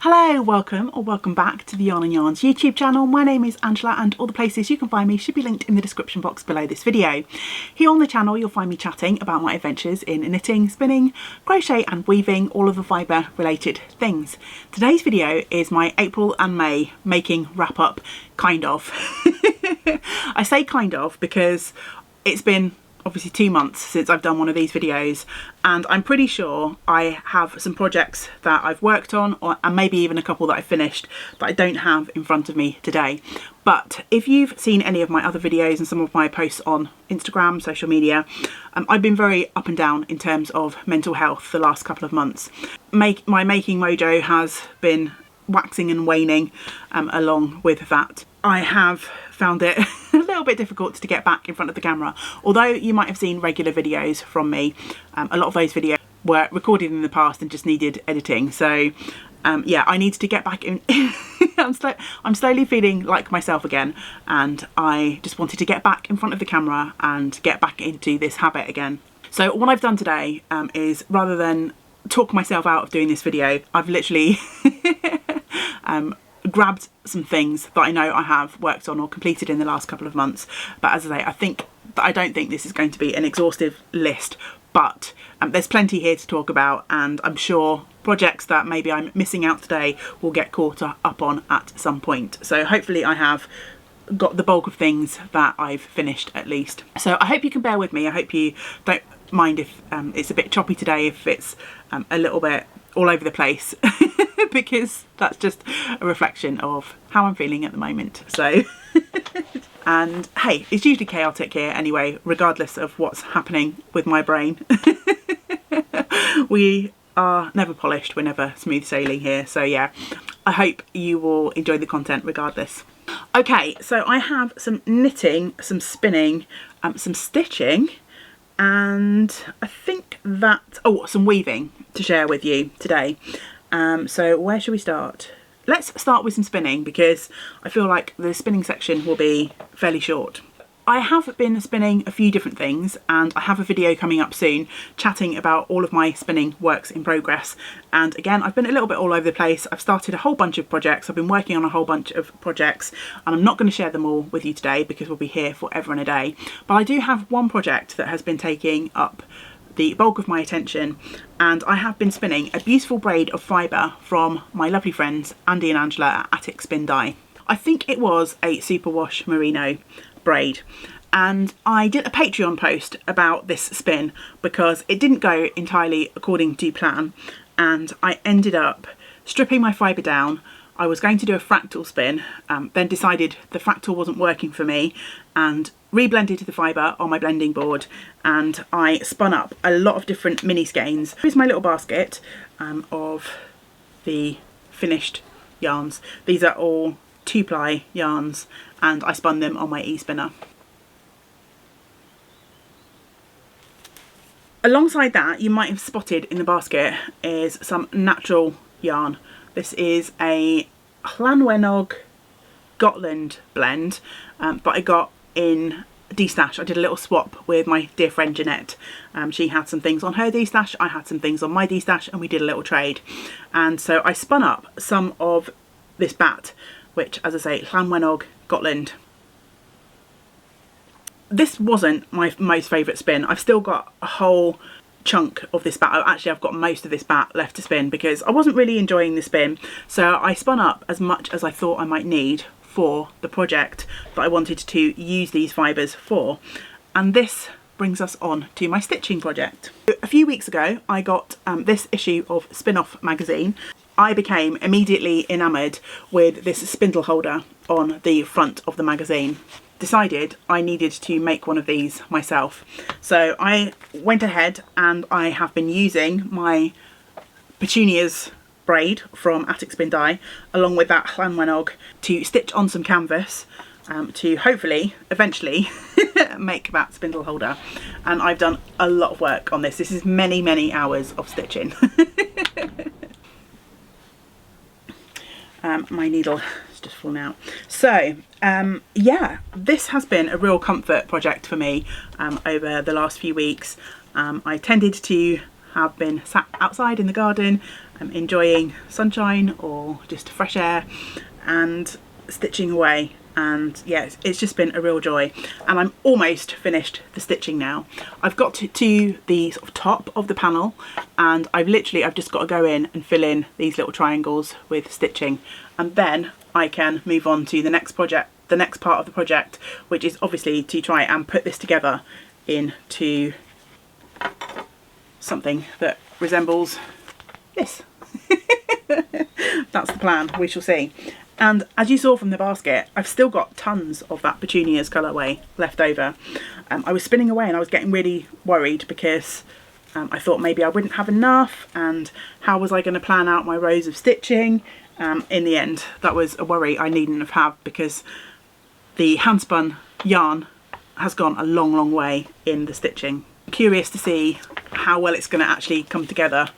Hello, welcome or welcome back to the Yarn and Yarns YouTube channel. My name is Angela and all the places you can find me should be linked in the description box below this video. Here on the channel you'll find me chatting about my adventures in knitting, spinning, crochet and weaving, all of the fibre related things. Today's video is my April and May making wrap up, kind of. I say kind of because it's been obviously 2 months since I've done one of these videos, and I'm pretty sure I have some projects that I've worked on, and maybe even a couple that I finished that I don't have in front of me today. But if you've seen any of my other videos and some of my posts on Instagram, social media, I've been very up and down in terms of mental health the last couple of months. My making mojo has been waxing and waning along with that. I have found it a little bit difficult to get back in front of the camera. Although you might have seen regular videos from me, a lot of those videos were recorded in the past and just needed editing. So yeah, I need to get back in. I'm slowly feeling like myself again, and I just wanted to get back in front of the camera and get back into this habit again. So what I've done today is, rather than talk myself out of doing this video, I've literally grabbed some things that I know I have worked on or completed in the last couple of months. But as I say, I don't think this is going to be an exhaustive list, but there's plenty here to talk about, and I'm sure projects that maybe I'm missing out today will get caught up on at some point. So hopefully I have got the bulk of things that I've finished at least. So I hope you can bear with me. I hope you don't mind if it's a bit choppy today, if it's a little bit all over the place, because that's just a reflection of how I'm feeling at the moment. So and hey, it's usually chaotic here anyway, regardless of what's happening with my brain. We are never polished, we're never smooth sailing here. So yeah, I hope you will enjoy the content regardless. Okay, so I have some knitting, some spinning, some stitching, and I think that, some weaving to share with you today. So where should we start? Let's start with some spinning, because I feel like the spinning section will be fairly short. I have been spinning a few different things, and I have a video coming up soon chatting about all of my spinning works in progress. And again, I've been a little bit all over the place. I've started a whole bunch of projects. I've been working on a whole bunch of projects, and I'm not going to share them all with you today because we'll be here forever and a day. But I do have one project that has been taking up the bulk of my attention, and I have been spinning a beautiful braid of fibre from my lovely friends Andy and Angela at Attic Spin Dye. I think it was a superwash merino braid, and I did a Patreon post about this spin because it didn't go entirely according to plan, and I ended up stripping my fibre down. I was going to do a fractal spin, then decided the fractal wasn't working for me, and reblended the fibre on my blending board, and I spun up a lot of different mini skeins. Here's my little basket of the finished yarns. These are all 2-ply yarns, and I spun them on my e-spinner. Alongside that, you might have spotted in the basket is some natural yarn. This is a Llanwenog Gotland blend, but I got in D-stash. I did a little swap with my dear friend Jeanette. She had some things on her D-stash, I had some things on my D-stash, and we did a little trade. And so I spun up some of this bat, which, as I say, Llanwenog Gotland. This wasn't my most favourite spin. I've still got a whole chunk of this bat. Actually, I've got most of this bat left to spin because I wasn't really enjoying the spin. So I spun up as much as I thought I might need for the project that I wanted to use these fibres for. And this brings us on to my stitching project. A few weeks ago, I got this issue of Spin Off magazine. I became immediately enamoured with this spindle holder on the front of the magazine. Decided I needed to make one of these myself. So I went ahead and I have been using my petunias braid from Attic Spin Dye along with that Llanwenog to stitch on some canvas to hopefully eventually make that spindle holder. And I've done a lot of work on this. This is many hours of stitching. My needle has just fallen out. So yeah, this has been a real comfort project for me over the last few weeks. I tended to have been sat outside in the garden enjoying sunshine or just fresh air and stitching away. And yeah, it's just been a real joy, and I'm almost finished the stitching now. I've got to the sort of top of the panel, and I've just got to go in and fill in these little triangles with stitching, and then I can move on to the next project, the next part of the project, which is obviously to try and put this together into something that resembles this. That's the plan, we shall see. And as you saw from the basket, I've still got tons of that petunias colourway left over. I was spinning away and I was getting really worried because I thought maybe I wouldn't have enough, and how was I going to plan out my rows of stitching. In the end, that was a worry I needn't have had, because the handspun yarn has gone a long way in the stitching. Curious to see how well it's going to actually come together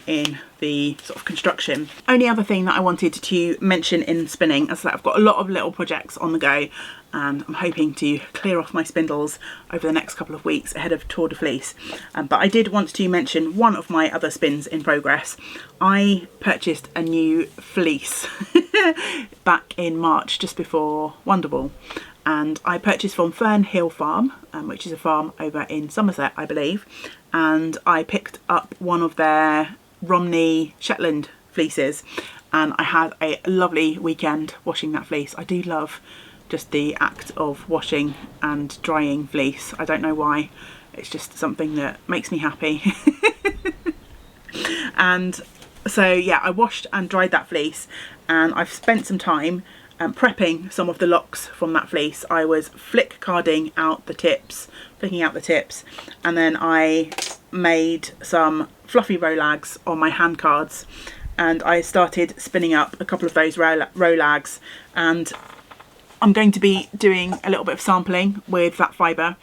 in the sort of construction. Only other thing that I wanted to mention in spinning is that I've got a lot of little projects on the go, and I'm hoping to clear off my spindles over the next couple of weeks ahead of Tour de Fleece. But I did want to mention one of my other spins in progress. I purchased a new fleece back in March, just before Wonderwall, and I purchased from Fern Hill Farm, which is a farm over in Somerset, I believe, and I picked up one of their Romney Shetland fleeces, and I had a lovely weekend washing that fleece. I do love just the act of washing and drying fleece. I don't know why, it's just something that makes me happy. And so yeah, I washed and dried that fleece, and I've spent some time prepping some of the locks from that fleece. I was flicking out the tips, and then I made some fluffy rolags on my hand cards, and I started spinning up a couple of those rolags, and I'm going to be doing a little bit of sampling with that fibre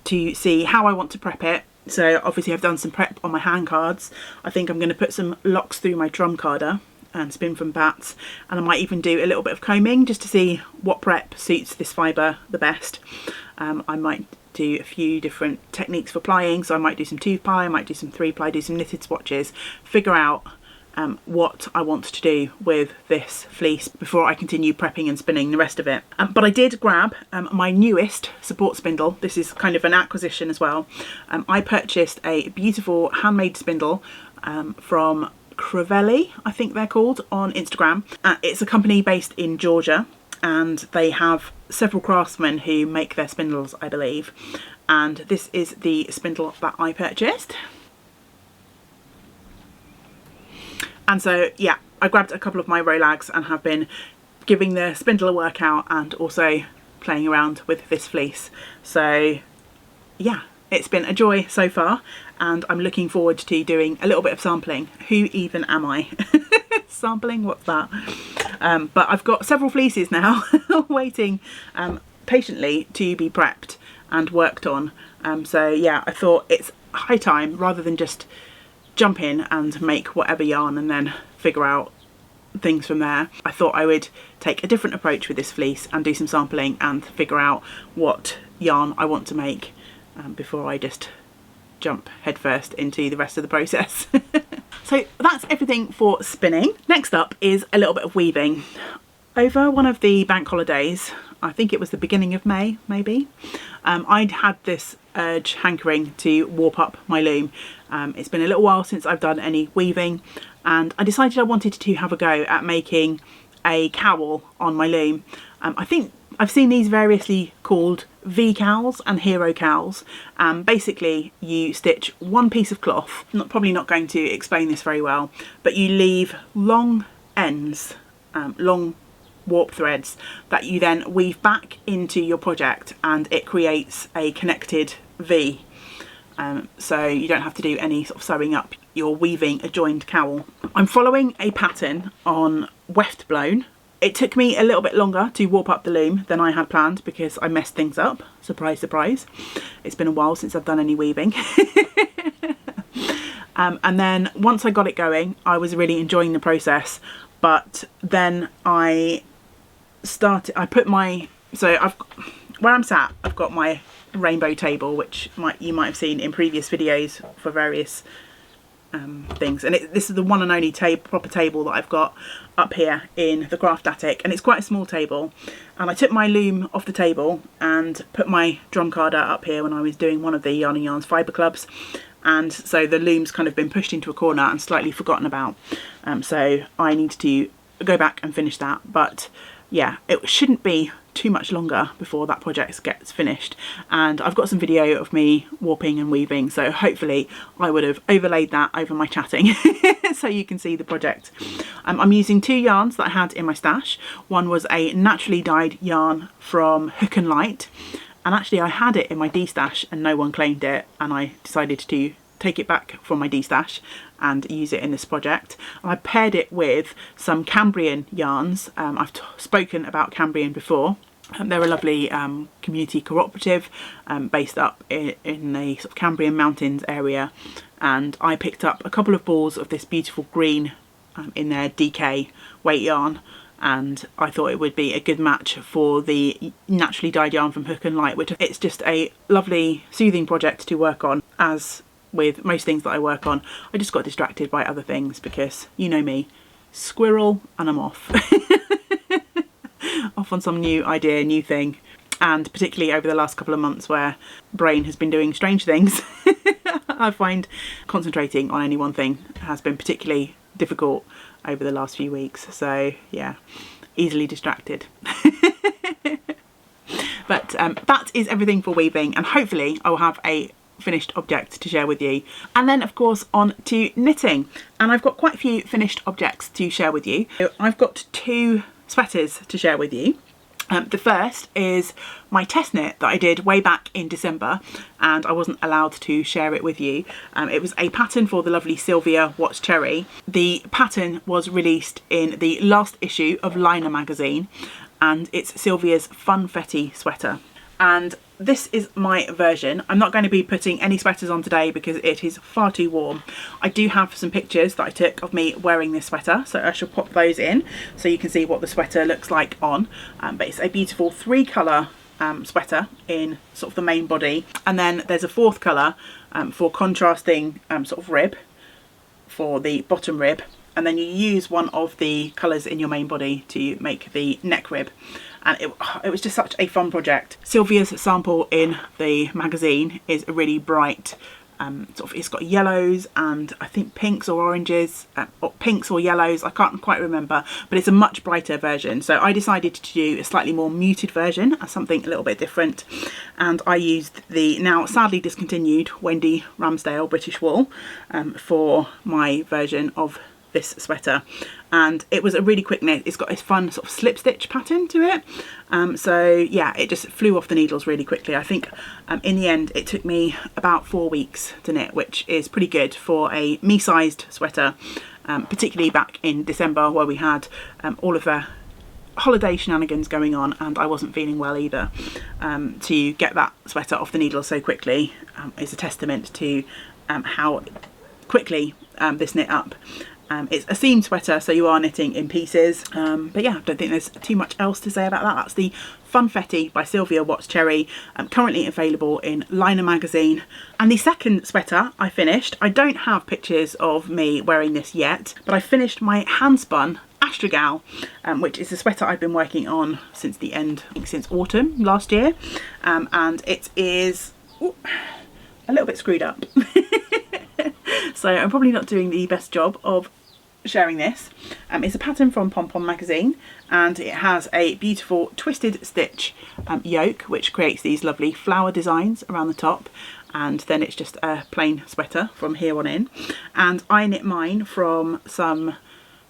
to see how I want to prep it. So obviously I've done some prep on my hand cards. I think I'm going to put some locks through my drum carder and spin from bats, and I might even do a little bit of combing just to see what prep suits this fibre the best. I might do a few different techniques for plying, so I might do some 2-ply, I might do some 3-ply, do some knitted swatches, figure out what I want to do with this fleece before I continue prepping and spinning the rest of it. But I did grab my newest support spindle. This is kind of an acquisition as well. I purchased a beautiful handmade spindle from Crevelli, I think they're called, on Instagram. It's a company based in Georgia, and they have several craftsmen who make their spindles, I believe. And this is the spindle that I purchased. And so yeah, I grabbed a couple of my rolags and have been giving the spindle a workout and also playing around with this fleece. So yeah, it's been a joy so far, and I'm looking forward to doing a little bit of sampling. Who even am I? Sampling, what's that? But I've got several fleeces now waiting patiently to be prepped and worked on. So yeah, I thought it's high time, rather than just jump in and make whatever yarn and then figure out things from there. I thought I would take a different approach with this fleece and do some sampling and figure out what yarn I want to make before I just jump headfirst into the rest of the process. So that's everything for spinning. Next up is a little bit of weaving. Over one of the bank holidays, I think it was the beginning of May maybe, I'd had this urge, hankering to warp up my loom. It's been a little while since I've done any weaving, and I decided I wanted to have a go at making a cowl on my loom. I think I've seen these variously called V-cowls and hero cowls. Basically you stitch one piece of cloth. Probably not going to explain this very well, but you leave long ends, long warp threads that you then weave back into your project, and it creates a connected V. So you don't have to do any sort of sewing up, you're weaving a joined cowl. I'm following a pattern on weft blown. It took me a little bit longer to warp up the loom than I had planned because I messed things up. Surprise, surprise. It's been a while since I've done any weaving. And then once I got it going, I was really enjoying the process. But then I put my, where I'm sat, I've got my rainbow table, which you might have seen in previous videos for various things. And this is the one and only proper table that I've got up here in the craft attic, and it's quite a small table. And I took my loom off the table and put my drum carder up here when I was doing one of the Yarn and Yarns fibre clubs, and so the loom's kind of been pushed into a corner and slightly forgotten about. So I need to go back and finish that, but yeah, it shouldn't be too much longer before that project gets finished. And I've got some video of me warping and weaving, so hopefully I would have overlaid that over my chatting so you can see the project. I'm using 2 yarns that I had in my stash. One was a naturally dyed yarn from Hook and Light, and actually I had it in my D-stash and no one claimed it, and I decided to take it back from my D-stash and use it in this project. I paired it with some Cambrian yarns. I've spoken about Cambrian before. They're a lovely community cooperative based up in the sort of Cambrian Mountains area, and I picked up a couple of balls of this beautiful green in their DK weight yarn, and I thought it would be a good match for the naturally dyed yarn from Hook and Light, which it's just a lovely soothing project to work on. As with most things that I work on, I just got distracted by other things because, you know me, squirrel, and I'm off. Off on some new idea, new thing. And particularly over the last couple of months where brain has been doing strange things, I find concentrating on any one thing has been particularly difficult over the last few weeks. So yeah, easily distracted. But that is everything for weaving, and hopefully I will have a finished object to share with you. And then of course on to knitting, and I've got quite a few finished objects to share with you. So I've got 2 sweaters to share with you. The first is my test knit that I did way back in December, and I wasn't allowed to share it with you. It was a pattern for the lovely Sylvia What's Cherry. The pattern was released in the last issue of Liner magazine, and it's Sylvia's Funfetti sweater. And this is my version. I'm not going to be putting any sweaters on today because it is far too warm. I do have some pictures that I took of me wearing this sweater, so I shall pop those in so you can see what the sweater looks like on. But it's a beautiful 3-colour sweater in sort of the main body, and then there's a 4th colour for contrasting sort of rib for the bottom rib, and then you use one of the colours in your main body to make the neck rib. And it was just such a fun project. Sylvia's sample in the magazine is a really bright sort of, it's got yellows and I think pinks or oranges, or pinks or yellows, I can't quite remember, but it's a much brighter version. So I decided to do a slightly more muted version, something a little bit different, and I used the now sadly discontinued Wendy Ramsdale British wool for my version of this sweater. And it was a really quick knit. It's got this fun sort of slip stitch pattern to it, so yeah, it just flew off the needles really quickly. I think in the end it took me about 4 weeks to knit, which is pretty good for a me-sized sweater, particularly back in December where we had all of the holiday shenanigans going on and I wasn't feeling well either. To get that sweater off the needle so quickly is a testament to how quickly this knit up. It's a seam sweater, so you are knitting in pieces, but yeah, I don't think there's too much else to say about that. That's the Funfetti by Sylvia What's Cherry, currently available in Liner magazine. And the second sweater I finished, I don't have pictures of me wearing this yet, but I finished my hand-spun Astrogal, which is a sweater I've been working on since the end, I think since autumn last year, and it is a little bit screwed up. So I'm probably not doing the best job of sharing this. It's a pattern from Pom Pom magazine, and it has a beautiful twisted stitch yoke which creates these lovely flower designs around the top, and then it's just a plain sweater from here on in. And I knit mine from some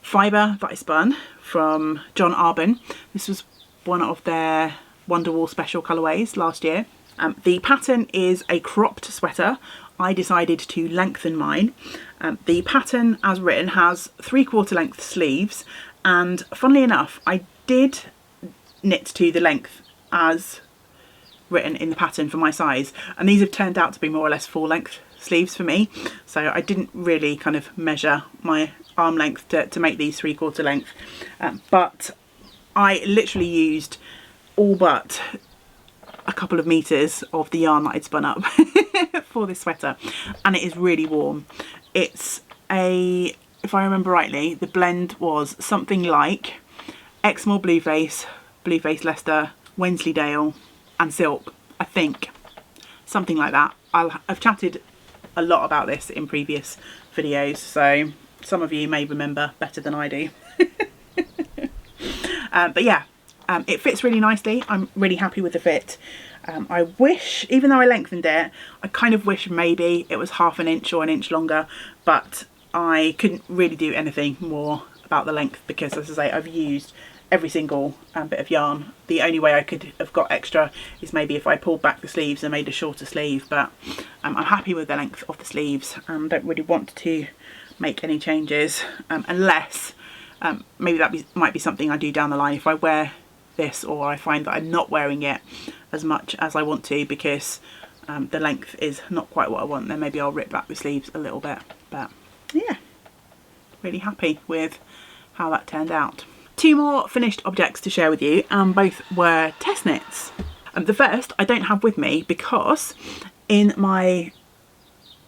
fibre that I spun from John Arbon. This was one of their Wonderwool special colourways last year. The pattern is a cropped sweater. I decided to lengthen mine. The pattern as written has 3/4 length sleeves, and funnily enough I did knit to the length as written in the pattern for my size, and these have turned out to be more or less full length sleeves for me, so I didn't really kind of measure my arm length to make these 3/4 length, but I literally used all but a couple of meters of the yarn that I'd spun up for this sweater, and it is really warm. It's if I remember rightly, the blend was something like Exmoor Blueface, Blueface Leicester, Wensleydale and Silk, I think. Something like that. I've chatted a lot about this in previous videos, so some of you may remember better than I do. But yeah, it fits really nicely. I'm really happy with the fit. I wish, even though I lengthened it, I kind of wish maybe it was half an inch or an inch longer, but I couldn't really do anything more about the length because, as I say, I've used every single bit of yarn. The only way I could have got extra is maybe if I pulled back the sleeves and made a shorter sleeve, but I'm happy with the length of the sleeves. Don't really want to make any changes unless maybe that might be something I do down the line if I wear this, or I find that I'm not wearing it as much as I want to because the length is not quite what I want. Then maybe I'll rip back the sleeves a little bit. But yeah, really happy with how that turned out. Two more finished objects to share with you, and both were test knits. The first I don't have with me because in my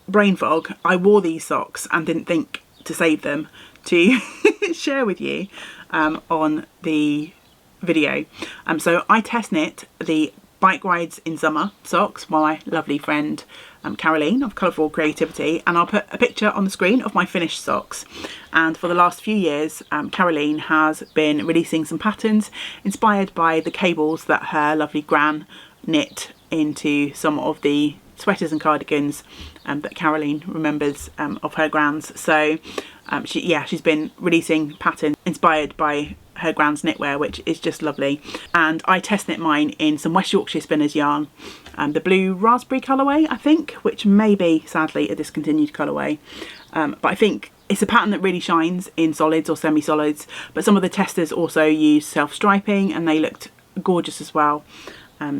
brain fog I wore these socks and didn't think to save them to share with you on the video. So I test knit the Bike Rides in Summer socks by my lovely friend Caroline of Colourful Creativity, and I'll put a picture on the screen of my finished socks. And for the last few years Caroline has been releasing some patterns inspired by the cables that her lovely gran knit into some of the sweaters and cardigans that Caroline remembers of her grans. So she's been releasing patterns inspired by her grand's knitwear, which is just lovely. And I test knit mine in some West Yorkshire Spinners yarn, the blue raspberry colourway, I think, which may be sadly a discontinued colourway, but I think it's a pattern that really shines in solids or semi-solids. But some of the testers also use self-striping and they looked gorgeous as well.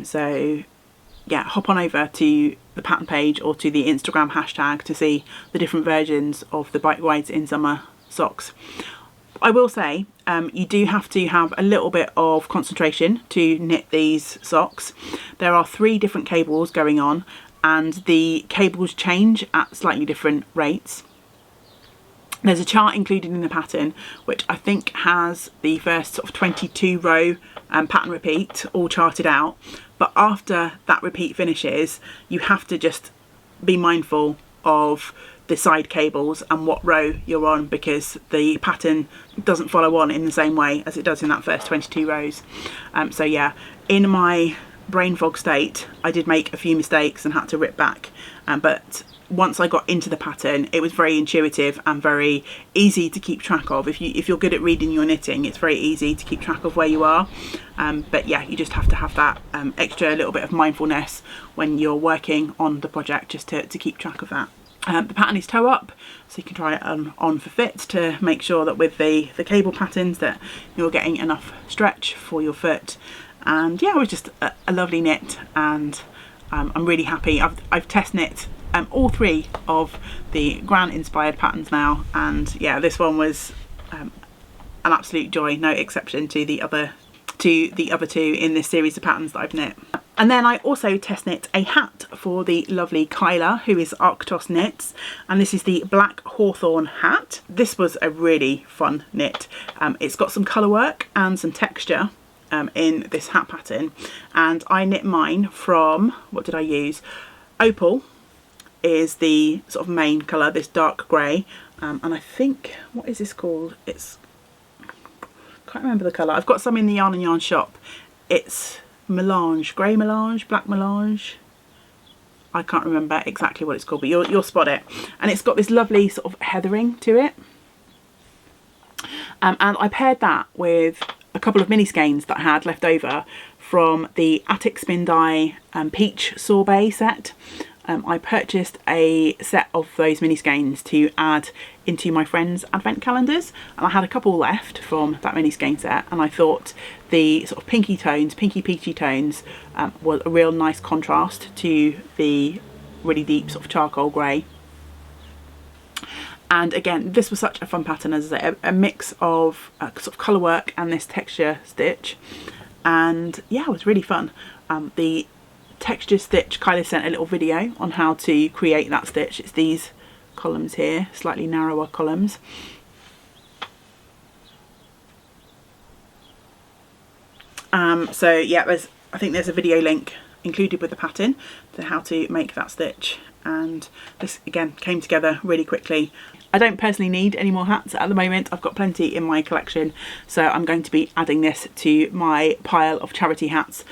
So yeah, hop on over to the pattern page or to the Instagram hashtag to see the different versions of the Bike Rides in Summer socks. I will say you do have to have a little bit of concentration to knit these socks. There are 3 different cables going on and the cables change at slightly different rates. There's a chart included in the pattern which I think has the first sort of 22 row pattern repeat all charted out, but after that repeat finishes you have to just be mindful of the side cables and what row you're on, because the pattern doesn't follow on in the same way as it does in that first 22 rows. So yeah, in my brain fog state I did make a few mistakes and had to rip back, but once I got into the pattern it was very intuitive and very easy to keep track of. If you're good at reading your knitting, it's very easy to keep track of where you are, but yeah, you just have to have that extra little bit of mindfulness when you're working on the project just to keep track of that. The pattern is toe up, so you can try it on for fit to make sure that with the cable patterns that you're getting enough stretch for your foot. And yeah, it was just a lovely knit, and I'm really happy. I've test knit all 3 of the Gran inspired patterns now, and yeah, this one was an absolute joy, no exception to the other 2 in this series of patterns that I've knit. And then I also test knit a hat for the lovely Kyla, who is Arctos Knits, and this is the Black Hawthorn hat. This was a really fun knit. It's got some colour work and some texture in this hat pattern, and I knit mine from, what did I use? Opal is the sort of main colour, this dark grey, and I think, what is this called? Can't remember the colour. I've got some in the Yarn and Yarn shop. It's melange, grey melange, black melange. I can't remember exactly what it's called, but you'll spot it. And it's got this lovely sort of heathering to it. And I paired that with a couple of mini skeins that I had left over from the Attic Spin Dye Peach Sorbet set. I purchased a set of those mini skeins to add into my friends' advent calendars, and I had a couple left from that mini skein set, and I thought the sort of pinky peachy tones was a real nice contrast to the really deep sort of charcoal grey. And again, this was such a fun pattern, as I say, a mix of sort of colour work and this texture stitch, and yeah, it was really fun. The texture stitch, Kyla sent a little video on how to create that stitch. It's these columns here, slightly narrower columns. So yeah, I think there's a video link included with the pattern to how to make that stitch, and this again came together really quickly. I don't personally need any more hats at the moment. I've got plenty in my collection, so I'm going to be adding this to my pile of charity hats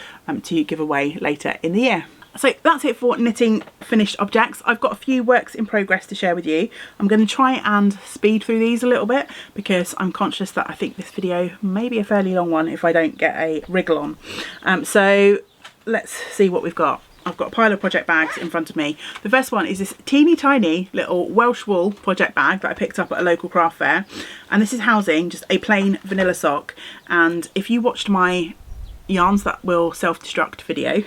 to give away later in the year. So that's it for knitting finished objects. I've got a few works in progress to share with you. I'm going to try and speed through these a little bit because I'm conscious that I think this video may be a fairly long one if I don't get a wriggle on. So let's see what we've got. I've got a pile of project bags in front of me. The first one is this teeny tiny little Welsh wool project bag that I picked up at a local craft fair, and this is housing just a plain vanilla sock. And if you watched my yarns that will self-destruct video,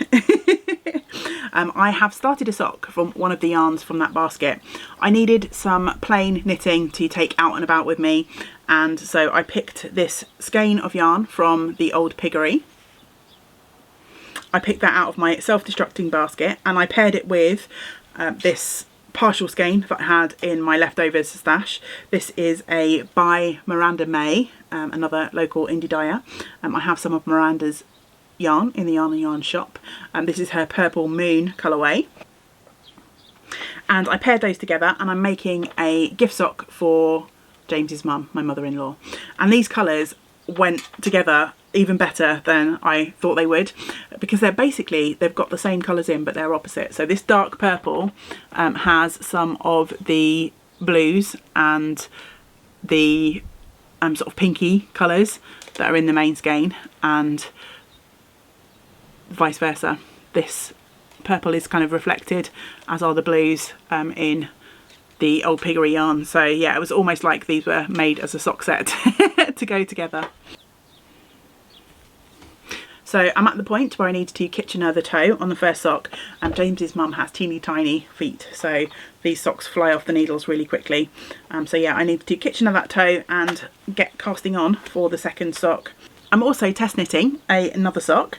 I have started a sock from one of the yarns from that basket. I needed some plain knitting to take out and about with me, and so I picked this skein of yarn from the old piggery. I picked that out of my self-destructing basket, and I paired it with this partial skein that I had in my leftovers stash. This is a by Miranda May, another local indie dyer. I have some of Miranda's yarn in the Yarn and Yarn shop, and this is her Purple Moon colourway. And I paired those together, and I'm making a gift sock for James's mum, my mother-in-law. And these colours went together even better than I thought they would, because they've got the same colours in, but they're opposite. So this dark purple has some of the blues and the sort of pinky colours that are in the main skein, and vice versa. This purple is kind of reflected, as are the blues in the old piggery yarn. So yeah, it was almost like these were made as a sock set to go together. So I'm at the point where I need to Kitchener the toe on the first sock, and James's mum has teeny tiny feet, so these socks fly off the needles really quickly. So yeah, I need to Kitchener that toe and get casting on for the second sock. I'm also test knitting another sock.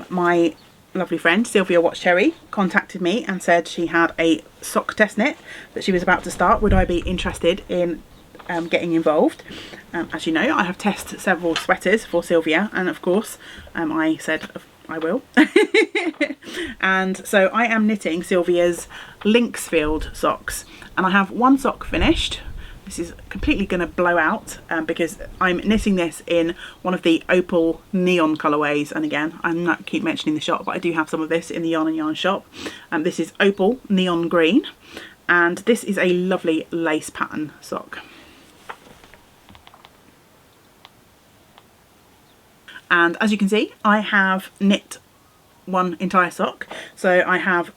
My lovely friend Sylvia Watchcherry contacted me and said she had a sock test knit that she was about to start. Would I be interested in getting involved? As you know, I have tested several sweaters for Sylvia, and of course I said I will. And so I am knitting Sylvia's Lynxfield socks, and I have one sock finished. This is completely going to blow out because I'm knitting this in one of the opal neon colourways, and again, I'm not keep mentioning the shop, but I do have some of this in the Yarn and Yarn shop. This is opal neon green, and this is a lovely lace pattern sock. And as you can see, I have knit one entire sock, so I have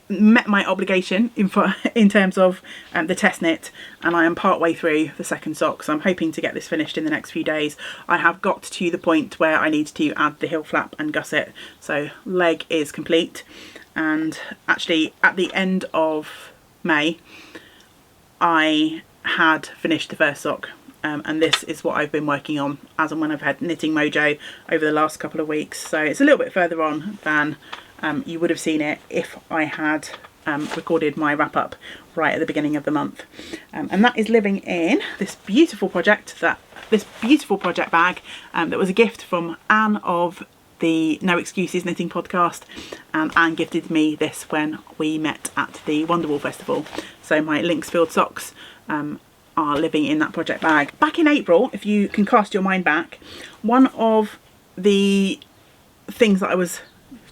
met my obligation in terms of the test knit, and I am part way through the second sock, so I'm hoping to get this finished in the next few days. I have got to the point where I need to add the heel flap and gusset, so leg is complete. And actually at the end of May I had finished the first sock. And this is what I've been working on as and when I've had Knitting Mojo over the last couple of weeks. So it's a little bit further on than you would have seen it if I had recorded my wrap up right at the beginning of the month. And that is living in this beautiful project bag that was a gift from Anne of the No Excuses Knitting podcast, and Anne gifted me this when we met at the Wonderwall Festival. So my Lynxfield socks are living in that project bag. Back in April, if you can cast your mind back, one of the things that I was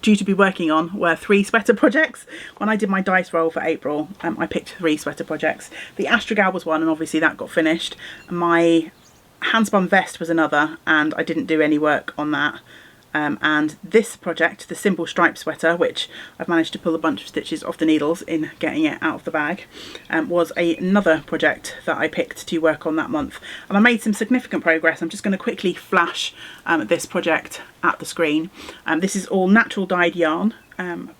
due to be working on were 3 sweater projects. When I did my dice roll for April, I picked 3 sweater projects. The Astragal was one, and obviously that got finished. My handspun vest was another, and I didn't do any work on that. And this project, the Simple Stripe sweater, which I've managed to pull a bunch of stitches off the needles in getting it out of the bag, was another project that I picked to work on that month. And I made some significant progress. I'm just going to quickly flash this project at the screen. This is all natural dyed yarn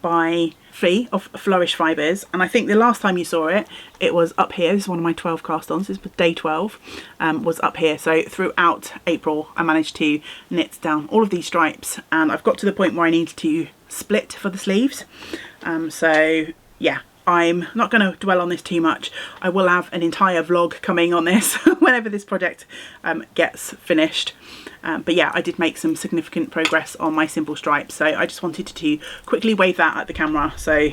by Fleece of Flourish Fibres, and I think the last time you saw it, it was up here. This is one of my 12 cast-ons. This was day 12, was up here. So throughout April I managed to knit down all of these stripes, and I've got to the point where I need to split for the sleeves. So yeah, I'm not going to dwell on this too much. I will have an entire vlog coming on this whenever this project gets finished. But yeah, I did make some significant progress on my simple stripes, so I just wanted to quickly wave that at the camera so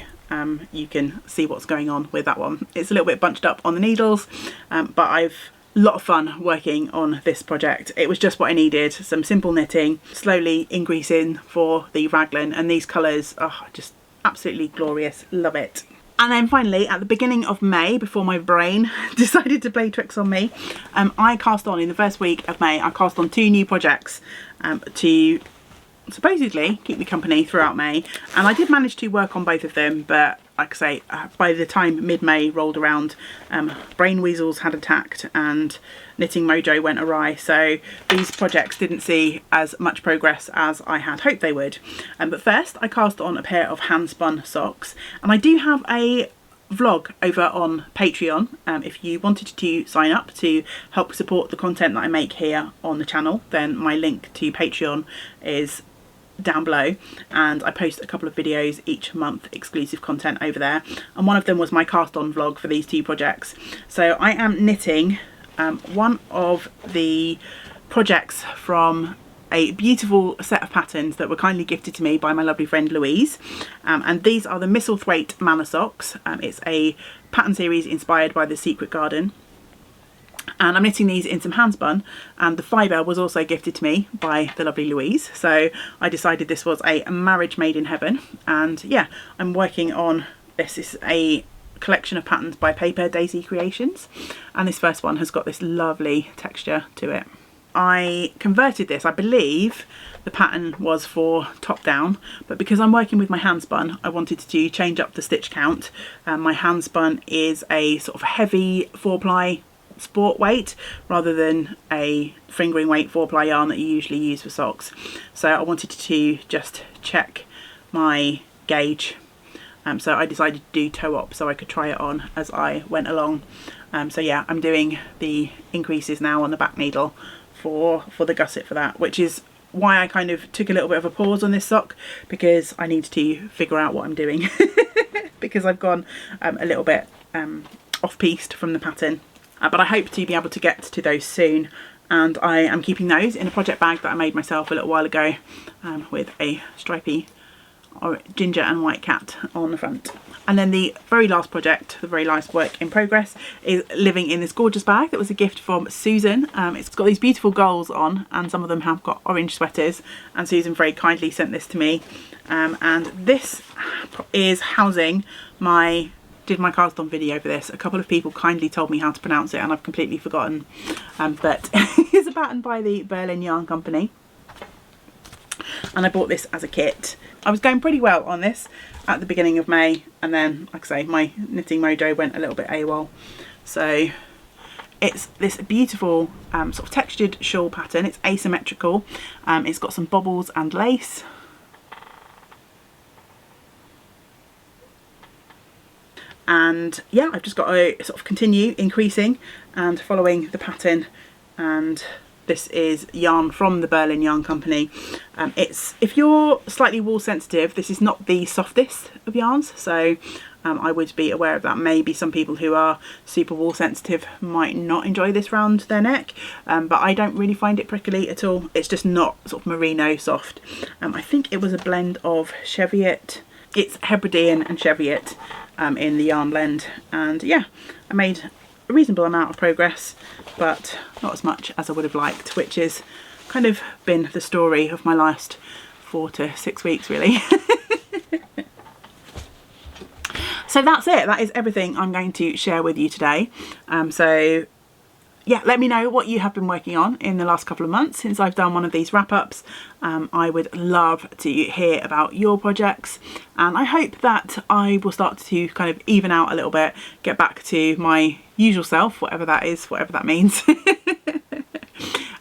you can see what's going on with that one. It's a little bit bunched up on the needles, but I've a lot of fun working on this project. It was just what I needed, some simple knitting, slowly increasing for the raglan, and these colours are just absolutely glorious. Love it. And then finally, at the beginning of May, before my brain decided to play tricks on me, I cast on, in the first week of May, I cast on 2 new projects to supposedly keep me company throughout May. And I did manage to work on both of them, but like I say, by the time mid-May rolled around, brain weasels had attacked and knitting mojo went awry, so these projects didn't see as much progress as I had hoped they would. But first I cast on a pair of hand spun socks, and I do have a vlog over on Patreon if you wanted to sign up to help support the content that I make here on the channel. Then my link to Patreon is down below, and I post a couple of videos each month, exclusive content over there, and one of them was my cast on vlog for these 2 projects. So I am knitting one of the projects from a beautiful set of patterns that were kindly gifted to me by my lovely friend Louise, and these are the Misselthwaite Manor socks. It's a pattern series inspired by the Secret Garden, and I'm knitting these in some hand spun, and the fibre was also gifted to me by the lovely Louise, so I decided this was a marriage made in heaven. And yeah, I'm working on this. This is a collection of patterns by Paper Daisy Creations, and this first one has got this lovely texture to it. I converted this, I believe the pattern was for top down, but because I'm working with my hand spun, I wanted to change up the stitch count. My hand spun is a sort of heavy 4-ply sport weight rather than a fingering weight 4-ply yarn that you usually use for socks, so I wanted to just check my gauge. So I decided to do toe up so I could try it on as I went along. So yeah, I'm doing the increases now on the back needle for the gusset for that, which is why I kind of took a little bit of a pause on this sock, because I need to figure out what I'm doing because I've gone a little bit off-piste from the pattern. But I hope to be able to get to those soon, and I am keeping those in a project bag that I made myself a little while ago with a stripy or ginger and white cat on the front. And then the very last project, the very last work in progress, is living in this gorgeous bag that was a gift from Susan. It's got these beautiful gulls on, and some of them have got orange sweaters, and Susan very kindly sent this to me. And this is housing my did my cast on video for this. A couple of people kindly told me how to pronounce it and I've completely forgotten, but it's a pattern by the Berlin Yarn Company, and I bought this as a kit. I was going pretty well on this at the beginning of May, and then like I say, my knitting mojo went a little bit AWOL. So it's this beautiful sort of textured shawl pattern. It's asymmetrical, it's got some bobbles and lace. And yeah, I've just got to sort of continue increasing and following the pattern. And this is yarn from the Berlin Yarn Company. It's, if you're slightly wool sensitive, this is not the softest of yarns, so I would be aware of that. Maybe some people who are super wool sensitive might not enjoy this round their neck, but I don't really find it prickly at all. It's just not sort of merino soft. I think it was a blend of Cheviot. It's Hebridean and Cheviot in the yarn blend, and yeah, I made a reasonable amount of progress, but not as much as I would have liked, which has kind of been the story of my last 4 to 6 weeks really. So that's it. That is everything I'm going to share with you today. So yeah, let me know what you have been working on in the last couple of months since I've done one of these wrap-ups. I would love to hear about your projects, and I hope that I will start to kind of even out a little bit, get back to my usual self, whatever that is, whatever that means,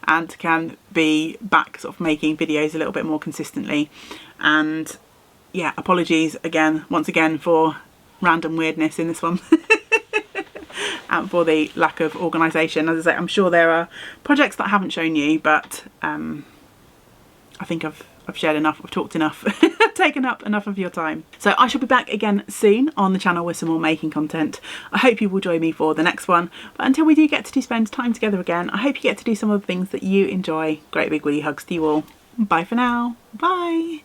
and can be back sort of making videos a little bit more consistently. And yeah, apologies again, once again, for random weirdness in this one. And for the lack of organisation. As I say, I'm sure there are projects that I haven't shown you, but I I think I've shared enough, I've talked enough, taken up enough of your time. So I shall be back again soon on the channel with some more making content. I hope you will join me for the next one. But until we do get to spend time together again, I hope you get to do some of the things that you enjoy. Great big woolly hugs to you all. Bye for now. Bye.